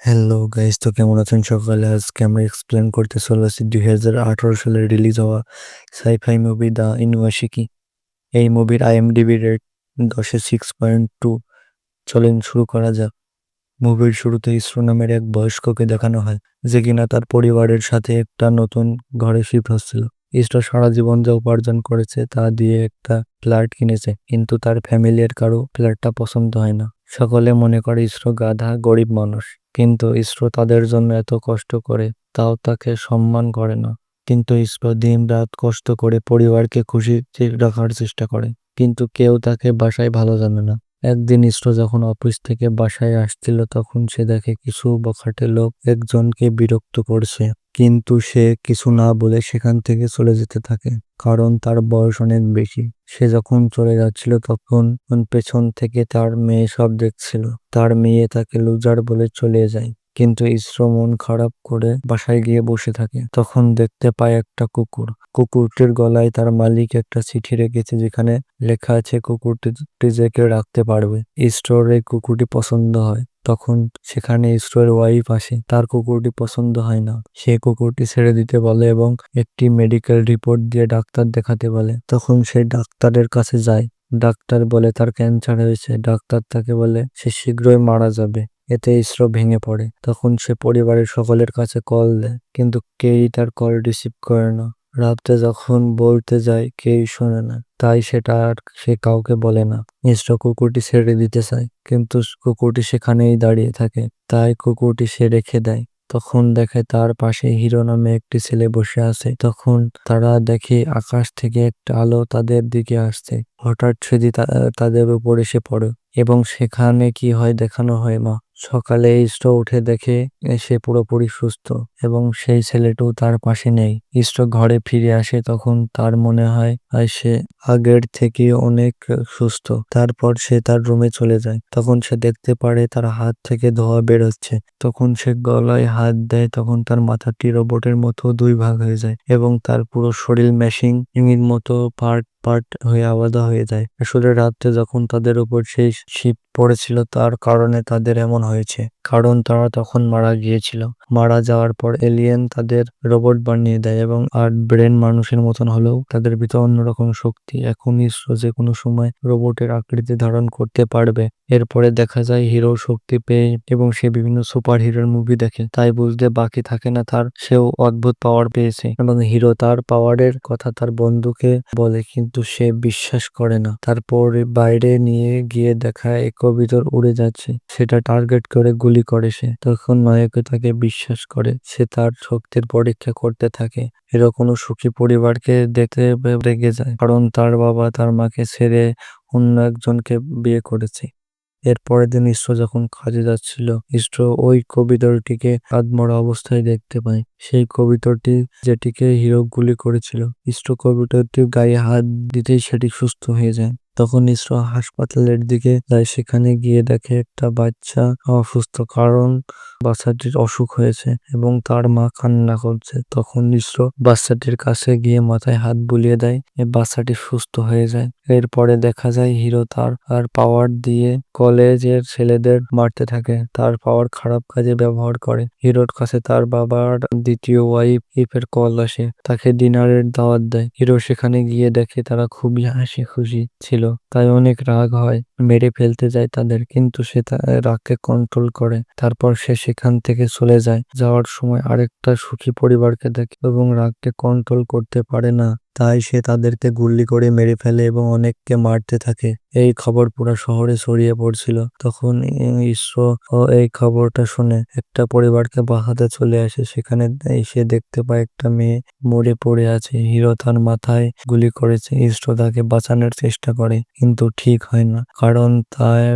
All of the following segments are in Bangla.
হ্যালো গাইস, তো কেমন আছেন সকালে? আজকে আমরা এক্সপ্লেন করতে চলেছি 2018 সালে রিলিজ হওয়া সাইফাই মুভি দ্য ইনওয়াশিকি। এই মুভির আইএমডিবি রেট 10-এ 6.2। চলেন শুরু করা যাক। মুভির শুরুতে ইসরো নামের এক বয়স্ককে দেখানো হয়, যে কিনা তার পরিবারের সাথে একটা নতুন ঘরে শিফট হচ্ছিল। ইসরো সারা জীবন যা উপার্জন করেছে তা দিয়ে একটা ফ্ল্যাট কিনেছে, কিন্তু তার ফ্যামিলির কারো ফ্ল্যাটটা পছন্দ হয় না। সকলে মনে করে ইসরো গাধা, গরিব মানুষ। কিন্তু ইসরো তাদের জন্য এত কষ্ট করে, তাও তাকে সম্মান করে না। কিন্তু ইসরো দিন রাত কষ্ট করে পরিবারকে খুশি রাখার চেষ্টা করে, কিন্তু কেউ তাকে বাসায় ভালো জানে না। একদিন ইসরো যখন অফিস থেকে বাসায় আসছিল, তখন সে দেখে কিছু বখাটে লোক একজনকে বিরক্ত করছে। কিন্তু সে কিছু না বলে সেখান থেকে চলে যেতে থাকে, কারণ তার বয়স অনেক বেশি। সে যখন চলে যাচ্ছিল, তখন পেছন থেকে তার মেয়ে সব দেখছিল। তার মেয়ে তাকে লুজার বলে চলে যায়। কিন্তু ইসরো মন খারাপ করে বাসায় গিয়ে বসে থাকে। তখন দেখতে পায় একটা কুকুর। কুকুরটির গলায় তার মালিক একটা চিঠি রেখেছে, যেখানে লেখা আছে কুকুরটি যে কেউ রাখতে পারবে। ইসরোর এই কুকুরটি পছন্দ হয়। তখন সেখানে ইসরোর ওয়াইফ আসে, তার কুকুরটি পছন্দ হয় না। সে কুকুরটি ছেড়ে দিতে বলে এবং একটি মেডিকেল রিপোর্ট দিয়ে ডাক্তার দেখাতে বলে। তখন সে ডাক্তারের কাছে যায়। ডাক্তার বলে তার ক্যান্সার হয়েছে। ডাক্তার তাকে বলে সে শীঘ্রই মারা যাবে। এতে ইসরো ভেঙে পড়ে। তখন সে পরিবারের সকলের কাছে কল দেয়, কিন্তু কেউই তার কল রিসিভ করে না। রাতে যখন বলতে যায়, কেউই শোনে না। তাই সেটা আর সে কাউকে বলে না। ইসরো কুকুরটি ছেড়ে দিতে চায়, কিন্তু কুকুরটি সেখানেই দাঁড়িয়ে থাকে। তাই কুকুরটি সে রেখে দেয়। তখন দেখে তার পাশে হিরো নামে একটি ছেলে বসে আছে। তখন তারা দেখে আকাশ থেকে একটা আলো তাদের দিকে আসছে। হঠাৎ সেটি তাদের উপর এসে পড়ে এবং সেখানে কি হয় দেখানো হয় না। সকালে ইসরো উঠে দেখে সে পুরোপুরি সুস্থ এবং সেই ছেলেটাও তার পাশে নেই। ইসরো ঘরে ফিরে আসে, তখন তার মনে হয় সে আগের থেকে অনেক সুস্থ। তারপর সে তার রুমে চলে যায়। তখন সে দেখতে পারে তার হাত থেকে ধোঁয়া বের হচ্ছে। তখন সে গলায় হাত দেয়, তখন তার মাথাটি রোবটের মতো দুই ভাগ হয়ে যায় এবং তার পুরো শরীর মেশিন এর মতো পার্ট পার্ট হয়ে আলাদা হয়ে যায়। আসলে রাত্রে যখন তাদের উপর সেই শিফট পড়েছিল, তার কারণে তাদের এমন হয়েছে, কারণ তারা তখন মারা গিয়েছিল। মারা যাওয়ার পর এলিয়েন তাদের রোবট বানিয়ে দেয় এবং আর ব্রেন মানুষের মতন হলেও তাদের ভিতর অন্যরকম শক্তি। এখন ইসরো যে কোনো সময় রোবটের আকৃতি ধারণ করতে পারবে। এরপরে দেখা যায় হিরো শক্তি পেয়ে এবং সে বিভিন্ন সুপার হিরোর মুভি দেখে, তাই বুঝতে বাকি থাকে না তার সেও অদ্ভুত পাওয়ার পেয়েছে এবং হিরো তার পাওয়ারের কথা তার বন্ধুকে বলে, কিন্তু সে বিশ্বাস করে না। তারপর বাইরে নিয়ে গিয়ে দেখা এক কবিতর উড়ে যাচ্ছে, সেটা টার্গেট করে গুলি করে সে। তখন নায়কে তাকে বিশ্বাস করে। সে তার শক্তির পরীক্ষা করতে থাকে। এরকম সুখী পরিবারকে দেখতে রেগে যায়, কারণ তার বাবা তার মাকে ছেড়ে অন্য একজনকে বিয়ে করেছে। এর পরের দিন ইসরো যখন কাজে যাচ্ছিল, ইসরো ওই কবিতরটিকে আধমরা অবস্থায় দেখতে পায়। সেই কবিতরটি যেটিকে হিরো গুলি করেছিল, ইসরো কবিতরটির গায়ে হাত দিতেই সেটি সুস্থ হয়ে যায়। তখন ইসরো হাসপাতালের দিকে যায়। সেখানে গিয়ে দেখে একটা বাচ্চা অসুস্থ, কারণ বাচ্চাটির অসুখ হয়েছে এবং তার মা কান্না করছে। তখন ইসরো বাচ্চাটির কাছে গিয়ে মাথায় হাত বুলিয়ে দেয়, বাচ্চাটি সুস্থ হয়ে যায়। এরপরে দেখা যায় হিরো তার আর পাওয়ার দিয়ে কলেজের ছেলেদের মারতে থাকে। তার পাওয়ার খারাপ কাজে ব্যবহার করে। হিরোর কাছে তার বাবার দ্বিতীয় ওয়াইফের কল আসে, তাকে ডিনারের দাওয়াত দেয়। হিরো সেখানে গিয়ে দেখে তারা খুবই হাসি খুশি ছিল, তাই অনেক রাগ হয়, মেরে ফেলতে যায় তাদের, কিন্তু সে তার রাগকে কন্ট্রোল করে। তারপর সে সেখান থেকে চলে যায়। যাওয়ার সময় আরেকটা সুখী পরিবারকে দেখে এবং রাগকে কন্ট্রোল করতে পারে না, তাই সে তাদেরকে গুলি করে মেরে ফেলে এবং অনেককে মারতে থাকে। এই খবর পুরো শহরে ছড়িয়ে পড়ছিল। তখন ইসরো এই খবরটা শুনে একটা পরিবারকে বাঁচাতে চলে আসে। সেখানে এসে দেখতে পায় একটা মেয়ে মরে পড়ে আছে। হিরো তার মাথায় গুলি করেছে। ইসরো তাকে বাঁচানোর চেষ্টা করে, কিন্তু ঠিক হয় না, কারণ তার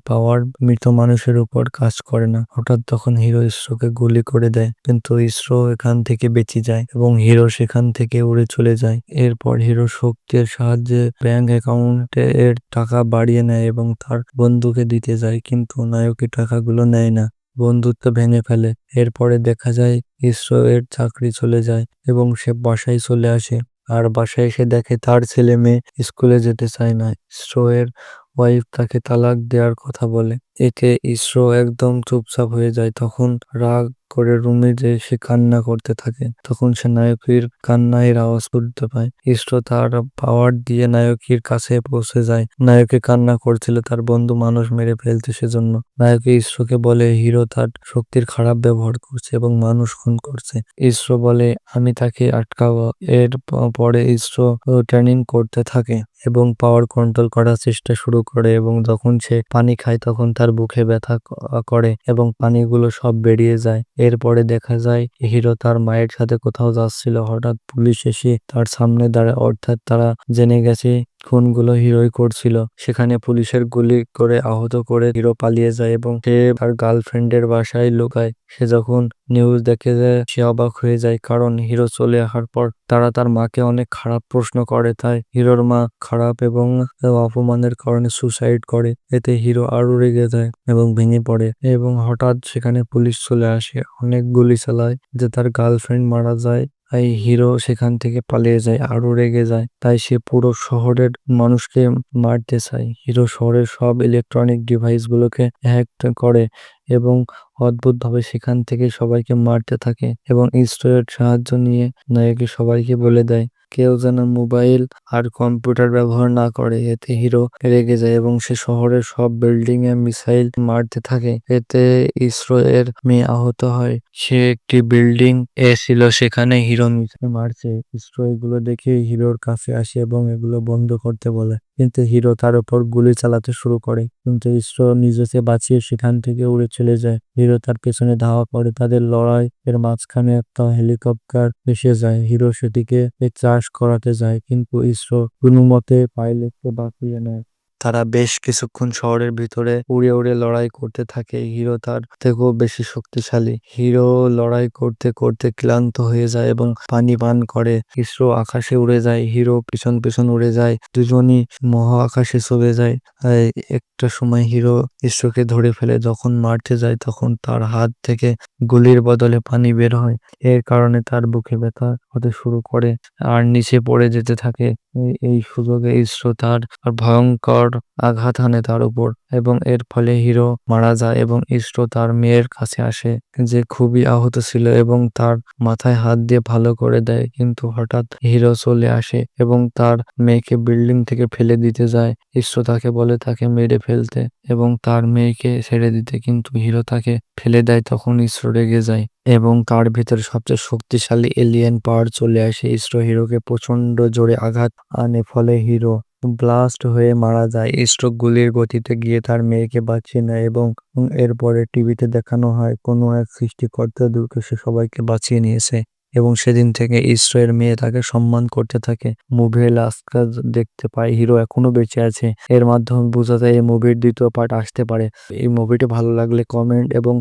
পাওয়ার মৃত মানুষের উপর কাজ করে না। হঠাৎ তখন হিরো ইসরোকে গুলি করে দেয়, কিন্তু ইসরো এখান থেকে বেঁচে যায় এবং হিরো সেখান থেকে উড়ে চলে যায়। এরপর হিরো শক্তির সাহায্যে ব্যাংক অ্যাকাউন্টে এর টাকা বাড়িয়ে নেয় এবং তার বন্ধুকে দিতে যায়, কিন্তু নায়কের টাকাগুলো নেয় না, বন্ধুত্ব ভেঙে ফেলে। এরপরে দেখা যায় ইসরো এর চাকরি চলে যায় এবং সে বাসায় চলে আসে। আর বাসায় এসে দেখে তার ছেলে মেয়ে স্কুলে যেতে চায় না। ইসরো এর ওয়াইফ তাকে তালাক দেওয়ার কথা বলে। এতে ইসরো একদম চুপচাপ হয়ে যায়। তখন রাগ করে রুমে যে সে কান্না করতে থাকে। তখন সে নায়কের কান্নার আওয়াজ শুনতে পায়। ইসরো তার পাওয়ার দিয়ে নায়কের কাছে পৌঁছে যায়। নায়কে কান্না করছিল তার বন্ধু মানুষ মেরে ফেলতে, সেজন্য নায়কে ইসরোকে বলে হিরো তার শক্তির খারাপ ব্যবহার করছে এবং মানুষ খুন করছে। ইসরো বলে আমি তাকে আটকাবো। এর পরে ইসরো ট্রেনিং করতে থাকে এবং পাওয়ার কন্ট্রোল করার চেষ্টা শুরু করে, এবং যখন সে পানি খায় তখন তার বুকে ব্যথা করে এবং পানিগুলো সব বেরিয়ে যায়। এরপরে দেখা যায় হিরো তার মায়ের সাথে কোথাও যাচ্ছিল, হঠাৎ পুলিশ এসে তার সামনে দাঁড়ায়, অর্থাৎ তারা জেনে গেছে খুনগুলো হিরোই করছিল। সেখানে পুলিশের গুলি করে আহত করে হিরো পালিয়ে যায় এবং সে তার গার্লফ্রেন্ডের বাসায় লুকায়। সে যখন নিউজ দেখে যায় সে অবাক হয়ে যায়, কারণ হিরো চলে আসার পর তারা তার মাকে অনেক খারাপ প্রশ্ন করে। তাই হিরোর মা খারাপ এবং অপমানের কারণে সুসাইড করে। এতে হিরো আরো রেগে যায় এবং ভেঙে পড়ে, এবং হঠাৎ সেখানে পুলিশ চলে আসে, অনেক গুলি চালায় যে তার গার্লফ্রেন্ড মারা যায়। তাই হিরো সেখান থেকে পালিয়ে যায়, আরো রেগে যায়। তাই সে পুরো শহরের মানুষকে মারতে চায়। হিরো শহরের সব ইলেকট্রনিক ডিভাইস গুলোকে হ্যাক করে এবং অদ্ভুতভাবে সেখান থেকে সবাইকে মারতে থাকে, এবং ইসরোয়ের সাহায্য নিয়ে নায়কে সবাইকে বলে দেয় কেউ যেন মোবাইল আর কম্পিউটার ব্যবহার না করে। এতে হিরো রেগে যায় এবং সে শহরের সব বিল্ডিং এ মিসাইল মারতে থাকে। এতে ইসরো এর মেয়ে আহত হয়। সে একটি বিল্ডিং এ ছিল, সেখানে হিরো মিসাইল মারছে। ইসরো এগুলো দেখে হিরোর কাছে আসে এবং এগুলো বন্ধ করতে বলে, কিন্তু হিরো তার উপর গুলি চালাতে শুরু করে, কিন্তু ইসরো নিজেকে বাঁচিয়ে সেখান থেকে উড়ে চলে যায়। হিরো তার পেছনে ধাওয়া করে, তাদের লড়াই এর মাঝখানে একটা হেলিকপ্টার এসে যায়। হিরো সেটিকে ক্র্যাশ করাতে যায়, কিন্তু ইসরো কোনো মতে পাইলটকে বাঁচিয়ে নেয়। তারা বেশ কিছুক্ষণ শহরের ভিতরে উড়ে উড়ে লড়াই করতে থাকে। হিরো তার থেকেও বেশি শক্তিশালী। হিরো লড়াই করতে করতে ক্লান্ত হয়ে যায় এবং পানি পান করে। ইসরো আকাশে উড়ে যায়, হিরো পিছন পিছন উড়ে যায়, দুজনই মহা আকাশে চলে যায়। এই একটা সময় হিরো ইসরোকে ধরে ফেলে, যখন মারতে যায় তখন তার হাত থেকে গুলির বদলে পানি বের হয়। এর কারণে তার বুকে ব্যথা হতে শুরু করে আর নিচে পড়ে যেতে থাকে। এই সুযোগে ইসরো তার ভয়ঙ্কর আঘাত হানে তার উপর, এবং এর ফলে হিরো মারা যায় এবং ইসরো তার মেয়ের কাছে আসে, যে খুবই আহত ছিল, এবং তার মাথায় হাত দিয়ে ভালো করে দেয়। কিন্তু হঠাৎ হিরো চলে আসে এবং তার মেয়েকে বিল্ডিং থেকে ফেলে দিতে যায়। ইসরো তাকে বলে তাকে মেরে ফেলতে এবং তার মেয়েকে ছেড়ে দিতে, কিন্তু হিরো তাকে ফেলে দেয়। তখন ইসরো রেগে যায় এবং তার ভিতরে সবচেয়ে শক্তিশালী এলিয়েন পাওয়ার চলে আসে। ইসরো হিরোকে প্রচন্ড জোরে আঘাত আনে, ফলে হিরো ব্লাস্ট হয়ে মারা যায়। ইসরো গুলির গতিতে গিয়ে তার মেয়েকে বাঁচিয়ে নেয়, এবং এরপরে টিভিতে দেখানো হয় কোনো এক সৃষ্টিকর্তা দুর্গে সে সবাইকে বাঁচিয়ে নিয়েছে, এবং সেদিন থেকে ইসরো এর মেয়ে তাকে সম্মান করতে থাকে। মুভির লাস্ট কাজ দেখতে পাই হিরো এখনো বেঁচে আছে। এর মাধ্যমে বোঝা যায় এই মুভির দ্বিতীয় পার্ট আসতে পারে। এই মুভিটি ভালো লাগলে কমেন্ট এবং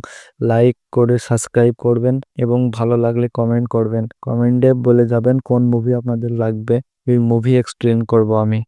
লাইক করে সাবস্ক্রাইব করবেন, এবং ভালো লাগলে কমেন্ট করবেন। কমেন্টে বলে যাবেন কোন মুভি আপনাদের লাগবে, এই মুভি এক্সপ্লেন করব আমি।